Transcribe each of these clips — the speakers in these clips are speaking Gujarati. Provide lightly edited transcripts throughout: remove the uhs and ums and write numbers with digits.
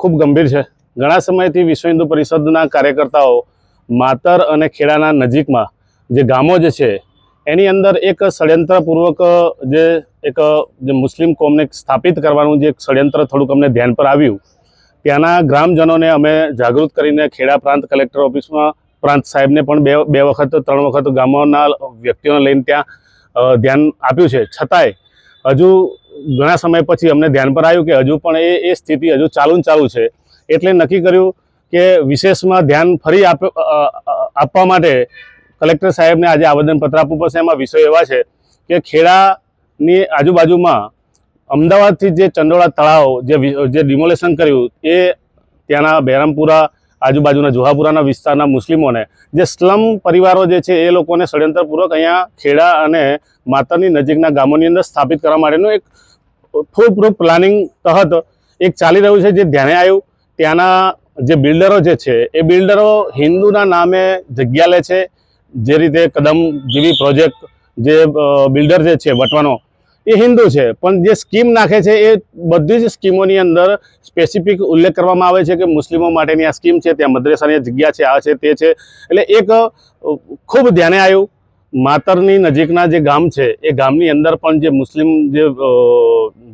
ખૂબ ગંભીર છે। ઘણા સમયથી વિશ્વ હિન્દુ પરિષદના કાર્યકર્તાઓ માતર અને ખેડાના નજીકમાં જે ગામો જે છે એની અંદર એક ષડયંત્રપૂર્વક જે મુસ્લિમ કોમને સ્થાપિત કરવાનું જે ષડયંત્ર થોડુંક અમને ધ્યાન પર આવ્યું। ત્યાંના ગ્રામજનોને અમે જાગૃત કરીને ખેડા પ્રાંત કલેક્ટર ઓફિસમાં પ્રાંત સાહેબને પણ બે વખત 3 વખત ગામોના વ્યક્તિઓને લઈને ત્યાં ધ્યાન આપ્યું છે। છતાંય હજુ ઘણા સમય પછી અમને ધ્યાન પર આવ્યું કે હજુ પણ એ સ્થિતિ હજુ ચાલુ છે। એટલે નક્કી કર્યું કે વિશેષમાં ધ્યાન ફરી આપવા માટે કલેક્ટર સાહેબને આજે આવેદનપત્ર આપવું પડશે। એમાં વિષયો એવા છે કે ખેડાની આજુબાજુમાં અમદાવાદથી જે ચંડોળા તળાવ જે ડિમોલેશન કર્યું એ ત્યાંના બહેરામપુરા આજુબાજુના જોહાપુરાના વિસ્તારના મુસ્લિમોને જે સ્લમ પરિવારો જે છે એ લોકોને ષડયંત્રપૂર્વક અહીંયા ખેડા અને માતરની નજીકના ગામોની અંદર સ્થાપિત કરવા માટેનું એક ફૂલ પ્રૂફ પ્લાનિંગ તહત એક ચાલી રહ્યું છે। જે ધ્યાને આવ્યું ત્યાંના જે બિલ્ડરો જે છે એ બિલ્ડરો હિન્દુના નામે જગ્યા લે છે। જે રીતે કદમ જેવી પ્રોજેક્ટ જે બિલ્ડર જે છે વટવાનો એ હિન્દુ છે, પણ જે સ્કીમ નાખે છે એ બધી જ સ્કીમોની અંદર સ્પેસિફિક ઉલ્લેખ કરવામાં આવે છે કે મુસ્લિમો માટેની આ સ્કીમ છે, ત્યાં મદ્રેસાની જગ્યા છે, આ છે તે છે। એટલે એક ખૂબ ધ્યાને આવ્યું માતરની નજીકના જે ગામ છે એ ગામની અંદર પણ જે મુસ્લિમ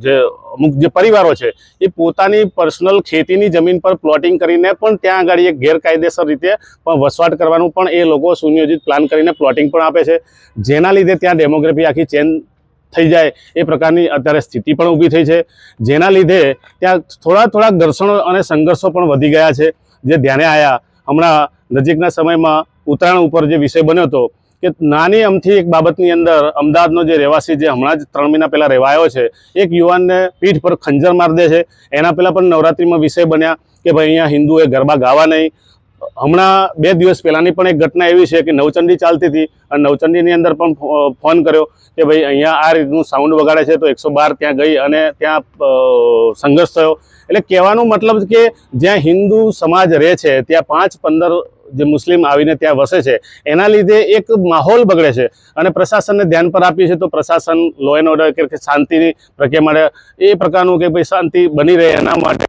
જે અમુક જે પરિવારો છે એ પોતાની પર્સનલ ખેતીની જમીન પર પ્લોટિંગ કરીને પણ ત્યાં આગળ એક ગેરકાયદેસર રીતે પણ વસવાટ કરવાનું પણ એ લોકો સુનિયોજિત પ્લાન કરીને પ્લોટિંગ પણ આપે છે, જેના લીધે ત્યાં ડેમોગ્રાફી આખી ચેન્જ થઈ જાય એ પ્રકારની અત્યારે સ્થિતિ પણ ઊભી થઈ છે। જેના લીધે ત્યાં થોડા ઘર્ષણો અને સંઘર્ષો પણ વધી ગયા છે। જે ધ્યાને આવ્યા હમણાં નજીકના સમયમાં ઉત્તરાયણ ઉપર જે વિષય બન્યો હતો કે નાની અમથી એક બાબતની અંદર અમદાવાદનો જે રહેવાસી જે હમણાં જ 3 મહિના પહેલાં રહેવા આવ્યો છે એક યુવાનને પીઠ પર ખંજર મારી દે છે। એના પહેલાં પણ નવરાત્રિમાં વિષય બન્યા કે ભાઈ અહીંયા હિન્દુએ ગરબા ગાવા નહીં। હમણાં 2 દિવસ પહેલાંની પણ એક ઘટના એવી છે કે નવચંડી ચાલતી હતી અને નવચંડીની અંદર પણ ફોન કર્યો કે ભાઈ અહીંયા આ રીતનું સાઉન્ડ વગાડે છે, તો 112 ત્યાં ગઈ અને ત્યાં સંઘર્ષ થયો। એટલે કહેવાનો મતલબ કે જ્યાં હિન્દુ સમાજ રહે છે ત્યાં 5-15 જે મુસ્લિમ આવીને ત્યાં વસે છે એના લીધે એક માહોલ બગડે છે અને પ્રશાસનને ધ્યાન પર આપીએ છીએ તો પ્રશાસન લો એન્ડ ઓર્ડર કે શાંતિની પ્રક્રિયા માટે એ પ્રકારનું કે ભાઈ શાંતિ બની રહે એના માટે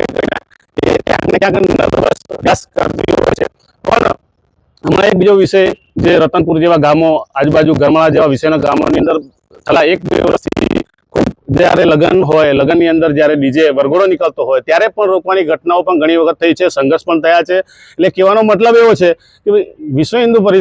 ક્યાંક ને ક્યાંક નર્વસ કરતી હોય છે। પણ હમણાં એક બીજો વિષય જે રતનપુર જેવા ગામો આજુબાજુ ગરમાળા જેવા વિષયના ગામોની અંદર છેલ્લા 1-2 વર્ષથી ખૂબ જ્યારે લગ્ન હોય લગ્નની અંદર જ્યારે ડીજે વરઘોડો નીકળતો હોય ત્યારે પણ રોકવાની ઘટનાઓ પણ ઘણી વખત થઈ છે, સંઘર્ષ પણ થયા છે। એટલે કહેવાનો મતલબ એવો છે કે વિશ્વ હિન્દુ પરિષદ